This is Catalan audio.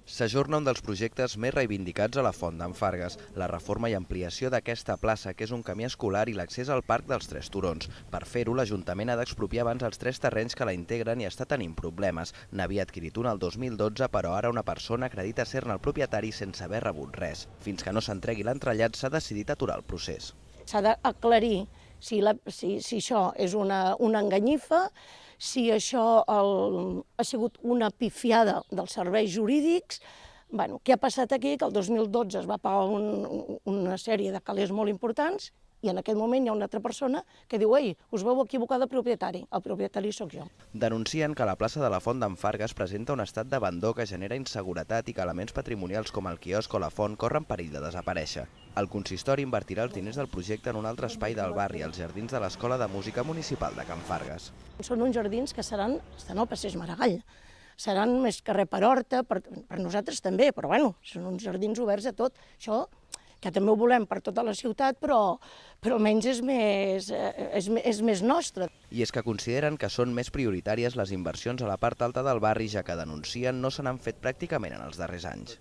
S'ajorna un dels projectes més reivindicats a la Font d'en Fargues, la reforma i ampliació d'aquesta plaça, que és un camí escolar i l'accés al Parc dels Tres Turons. Per fer-ho, l'Ajuntament ha d'expropiar abans els 3 terrenys que la integren i està tenint problemes. N'havia adquirit un el 2012, però ara una persona acredita ser-ne el propietari sense haver rebut res. Fins que no s'entregui l'entrellat, s'ha decidit aturar el procés. S'ha d'aclarir si això és una enganyifa, si això ha sigut una pifiada dels serveis jurídics. Bueno, què ha passat aquí? Que el 2012 es va pagar una sèrie de calés molt importants i en aquest moment hi ha una altra persona que diu «Ei, us veu equivocar de propietari». El propietari sóc jo. Denuncien que la plaça de la Font d'en Fargues presenta un estat d'abandó que genera inseguretat i que elements patrimonials com el quiosc o la font corren perill de desaparèixer. El consistori invertirà els diners del projecte en un altre espai del barri, als jardins de l'Escola de Música Municipal de Can Fargues. Són uns jardins que estan al Passeig Maragall. Seran més carrer per Horta, per nosaltres també, però bueno, són uns jardins oberts a tot. Això que també ho volem per tota la ciutat, però almenys és més nostre. I és que consideren que són més prioritàries les inversions a la part alta del barri, ja que denuncien no se n'han fet pràcticament en els darrers anys.